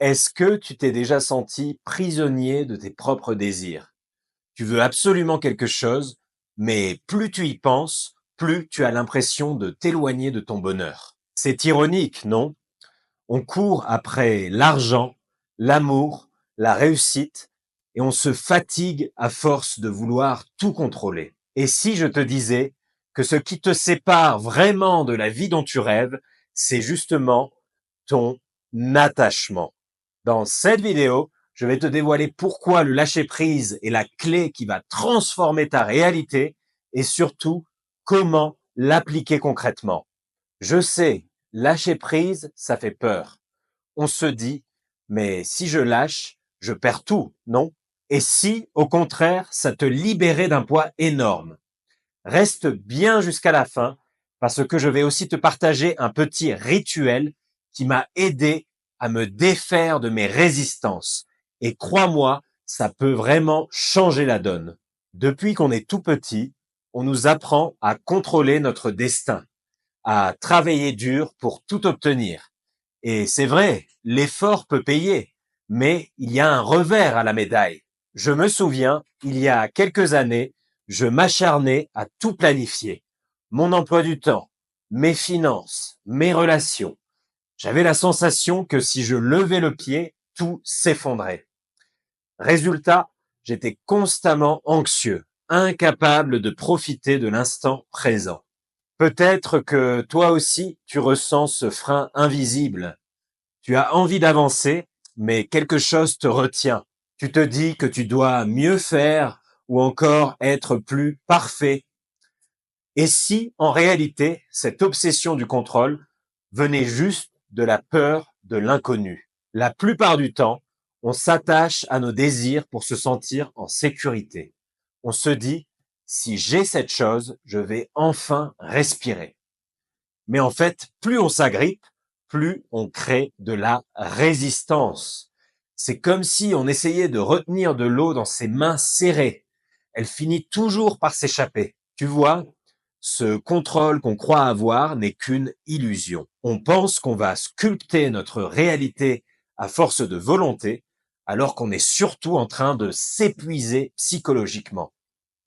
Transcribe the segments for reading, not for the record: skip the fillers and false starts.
Est-ce que tu t'es déjà senti prisonnier de tes propres désirs? Tu veux absolument quelque chose, mais plus tu y penses, plus tu as l'impression de t'éloigner de ton bonheur. C'est ironique, non? On court après l'argent, l'amour, la réussite, et on se fatigue à force de vouloir tout contrôler. Et si je te disais que ce qui te sépare vraiment de la vie dont tu rêves, c'est justement ton attachement? Dans cette vidéo, je vais te dévoiler pourquoi le lâcher-prise est la clé qui va transformer ta réalité et surtout comment l'appliquer concrètement. Je sais, lâcher prise, ça fait peur. On se dit, mais si je lâche, je perds tout, non? Et si, au contraire, ça te libérait d'un poids énorme? Reste bien jusqu'à la fin, parce que je vais aussi te partager un petit rituel qui m'a aidé à me défaire de mes résistances. Et crois-moi, ça peut vraiment changer la donne. Depuis qu'on est tout petit, on nous apprend à contrôler notre destin, à travailler dur pour tout obtenir. Et c'est vrai, l'effort peut payer, mais il y a un revers à la médaille. Je me souviens, il y a quelques années, je m'acharnais à tout planifier. Mon emploi du temps, mes finances, mes relations. J'avais la sensation que si je levais le pied, tout s'effondrait. Résultat, j'étais constamment anxieux, incapable de profiter de l'instant présent. Peut-être que toi aussi, tu ressens ce frein invisible. Tu as envie d'avancer, mais quelque chose te retient. Tu te dis que tu dois mieux faire ou encore être plus parfait. Et si, en réalité, cette obsession du contrôle venait juste de la peur de l'inconnu? La plupart du temps, on s'attache à nos désirs pour se sentir en sécurité. On se dit, si j'ai cette chose, je vais enfin respirer. Mais en fait, plus on s'agrippe, plus on crée de la résistance. C'est comme si on essayait de retenir de l'eau dans ses mains serrées. Elle finit toujours par s'échapper. Tu vois, ce contrôle qu'on croit avoir n'est qu'une illusion. On pense qu'on va sculpter notre réalité à force de volonté, alors qu'on est surtout en train de s'épuiser psychologiquement.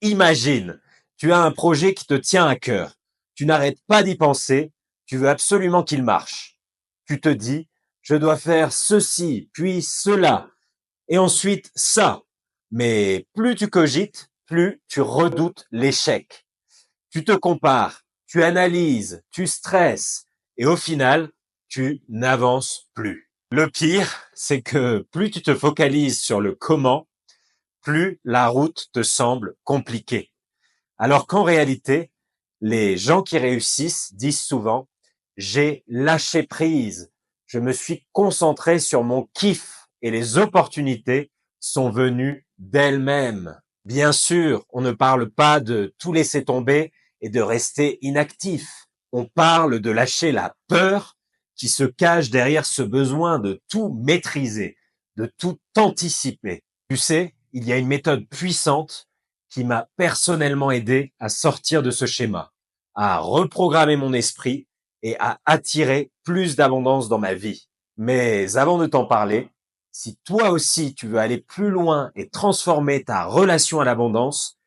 Imagine, tu as un projet qui te tient à cœur. Tu n'arrêtes pas d'y penser. Tu veux absolument qu'il marche. Tu te dis, je dois faire ceci, puis cela, et ensuite ça. Mais plus tu cogites, plus tu redoutes l'échec. Tu te compares, tu analyses, tu stresses, et au final, tu n'avances plus. Le pire, c'est que plus tu te focalises sur le comment, plus la route te semble compliquée. Alors qu'en réalité, les gens qui réussissent disent souvent, j'ai lâché prise, je me suis concentré sur mon kiff et les opportunités sont venues d'elles-mêmes. Bien sûr, on ne parle pas de tout laisser tomber et de rester inactif. On parle de lâcher la peur qui se cache derrière ce besoin de tout maîtriser, de tout anticiper. Tu sais, il y a une méthode puissante qui m'a personnellement aidé à sortir de ce schéma, à reprogrammer mon esprit et à attirer plus d'abondance dans ma vie. Mais avant de t'en parler, si toi aussi tu veux aller plus loin et transformer ta relation à l'abondance,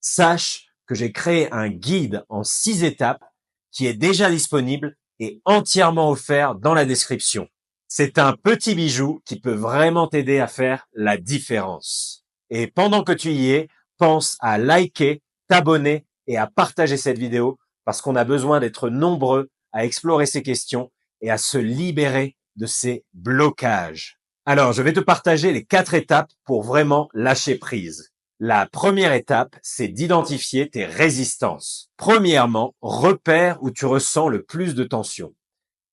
sache que j'ai créé un guide en 6 étapes qui est déjà disponible et entièrement offert dans la description. C'est un petit bijou qui peut vraiment t'aider à faire la différence. Et pendant que tu y es, pense à liker, t'abonner et à partager cette vidéo parce qu'on a besoin d'être nombreux à explorer ces questions et à se libérer de ces blocages. Alors, je vais te partager les 4 étapes pour vraiment lâcher prise. La première étape, c'est d'identifier tes résistances. Premièrement, repère où tu ressens le plus de tension.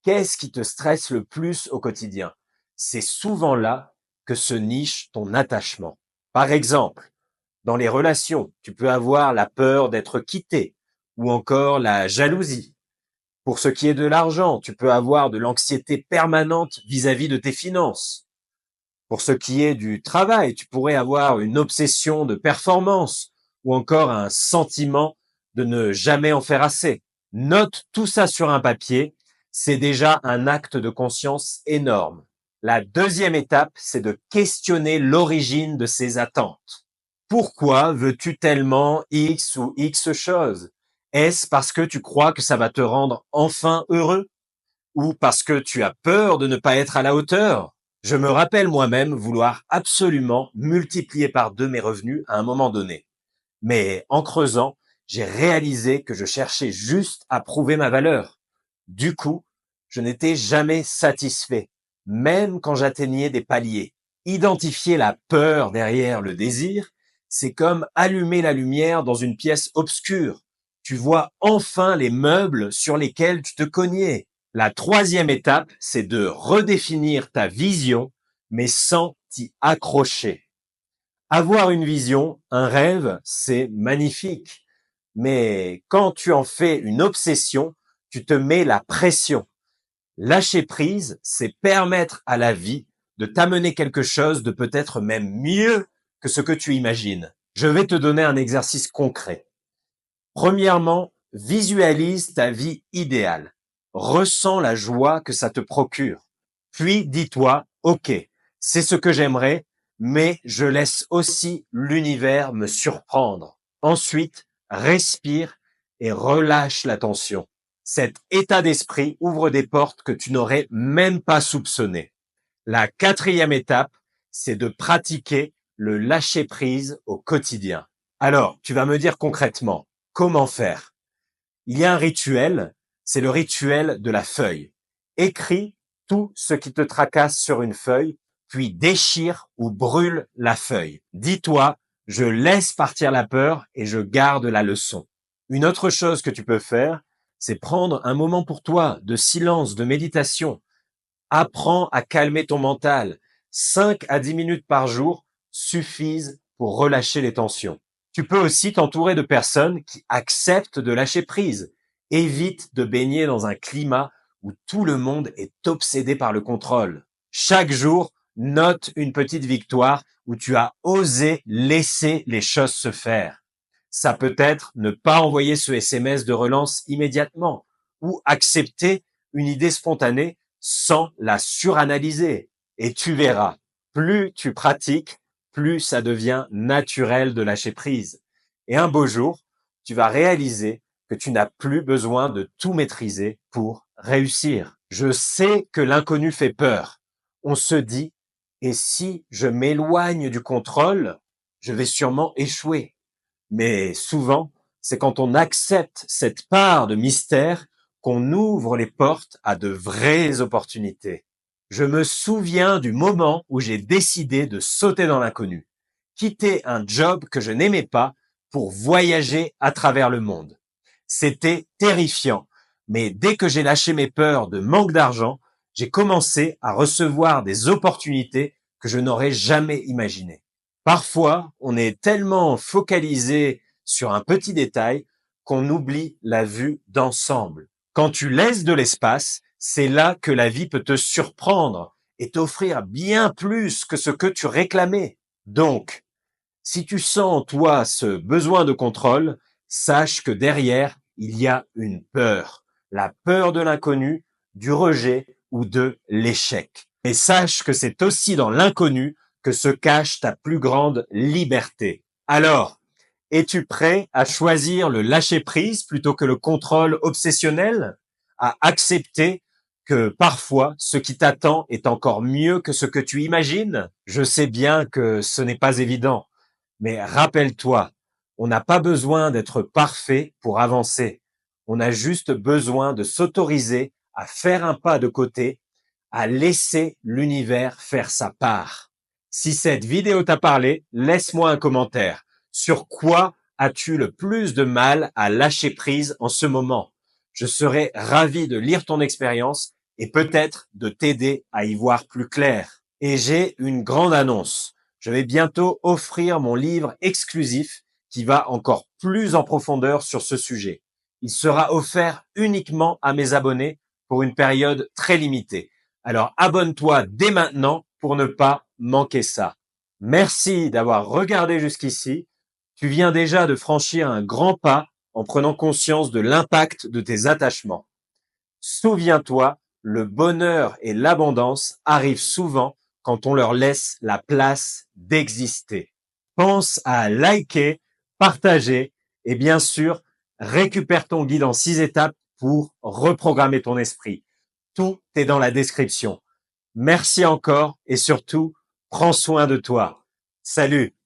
Qu'est-ce qui te stresse le plus au quotidien? C'est souvent là que se niche ton attachement. Par exemple, dans les relations, tu peux avoir la peur d'être quitté ou encore la jalousie. Pour ce qui est de l'argent, tu peux avoir de l'anxiété permanente vis-à-vis de tes finances. Pour ce qui est du travail, tu pourrais avoir une obsession de performance ou encore un sentiment de ne jamais en faire assez. Note tout ça sur un papier, c'est déjà un acte de conscience énorme. La deuxième étape, c'est de questionner l'origine de ces attentes. Pourquoi veux-tu tellement X ou X chose? Est-ce parce que tu crois que ça va te rendre enfin heureux? Ou parce que tu as peur de ne pas être à la hauteur? Je me rappelle moi-même vouloir absolument multiplier par 2 mes revenus à un moment donné. Mais en creusant, j'ai réalisé que je cherchais juste à prouver ma valeur. Du coup, je n'étais jamais satisfait, même quand j'atteignais des paliers. Identifier la peur derrière le désir, c'est comme allumer la lumière dans une pièce obscure. Tu vois enfin les meubles sur lesquels tu te cognais. La troisième étape, c'est de redéfinir ta vision, mais sans t'y accrocher. Avoir une vision, un rêve, c'est magnifique. Mais quand tu en fais une obsession, tu te mets la pression. Lâcher prise, c'est permettre à la vie de t'amener quelque chose de peut-être même mieux que ce que tu imagines. Je vais te donner un exercice concret. Premièrement, visualise ta vie idéale. Ressens la joie que ça te procure. Puis dis-toi, OK, c'est ce que j'aimerais, mais je laisse aussi l'univers me surprendre. Ensuite, respire et relâche la tension. Cet état d'esprit ouvre des portes que tu n'aurais même pas soupçonnées. La quatrième étape, c'est de pratiquer le lâcher-prise au quotidien. Alors, tu vas me dire concrètement, comment faire? Il y a un rituel, c'est le rituel de la feuille. Écris tout ce qui te tracasse sur une feuille, puis déchire ou brûle la feuille. Dis-toi, je laisse partir la peur et je garde la leçon. Une autre chose que tu peux faire, c'est prendre un moment pour toi de silence, de méditation. Apprends à calmer ton mental. 5 à 10 minutes par jour suffisent pour relâcher les tensions. Tu peux aussi t'entourer de personnes qui acceptent de lâcher prise. Évite de baigner dans un climat où tout le monde est obsédé par le contrôle. Chaque jour, note une petite victoire où tu as osé laisser les choses se faire. Ça peut être ne pas envoyer ce SMS de relance immédiatement ou accepter une idée spontanée sans la suranalyser. Et tu verras, plus tu pratiques, plus ça devient naturel de lâcher prise. Et un beau jour, tu vas réaliser que tu n'as plus besoin de tout maîtriser pour réussir. Je sais que l'inconnu fait peur. On se dit, et si je m'éloigne du contrôle, je vais sûrement échouer. Mais souvent, c'est quand on accepte cette part de mystère qu'on ouvre les portes à de vraies opportunités. Je me souviens du moment où j'ai décidé de sauter dans l'inconnu, quitter un job que je n'aimais pas pour voyager à travers le monde. C'était terrifiant, mais dès que j'ai lâché mes peurs de manque d'argent, j'ai commencé à recevoir des opportunités que je n'aurais jamais imaginées. Parfois, on est tellement focalisé sur un petit détail qu'on oublie la vue d'ensemble. Quand tu laisses de l'espace, c'est là que la vie peut te surprendre et t'offrir bien plus que ce que tu réclamais. Donc, si tu sens en toi ce besoin de contrôle, sache que derrière, il y a une peur. La peur de l'inconnu, du rejet ou de l'échec. Et sache que c'est aussi dans l'inconnu que se cache ta plus grande liberté. Alors, es-tu prêt à choisir le lâcher-prise plutôt que le contrôle obsessionnel? À accepter que parfois ce qui t'attend est encore mieux que ce que tu imagines? Je sais bien que ce n'est pas évident, mais rappelle-toi, on n'a pas besoin d'être parfait pour avancer. On a juste besoin de s'autoriser à faire un pas de côté, à laisser l'univers faire sa part. Si cette vidéo t'a parlé, laisse-moi un commentaire. Sur quoi as-tu le plus de mal à lâcher prise en ce moment? Je serais ravi de lire ton expérience et peut-être de t'aider à y voir plus clair. Et j'ai une grande annonce. Je vais bientôt offrir mon livre exclusif qui va encore plus en profondeur sur ce sujet. Il sera offert uniquement à mes abonnés pour une période très limitée. Alors abonne-toi dès maintenant pour ne pas manquer ça. Merci d'avoir regardé jusqu'ici. Tu viens déjà de franchir un grand pas en prenant conscience de l'impact de tes attachements. Souviens-toi Le bonheur et l'abondance arrivent souvent quand on leur laisse la place d'exister. Pense à liker, partager et bien sûr, récupère ton guide en 6 étapes pour reprogrammer ton esprit. Tout est dans la description. Merci encore et surtout, prends soin de toi. Salut!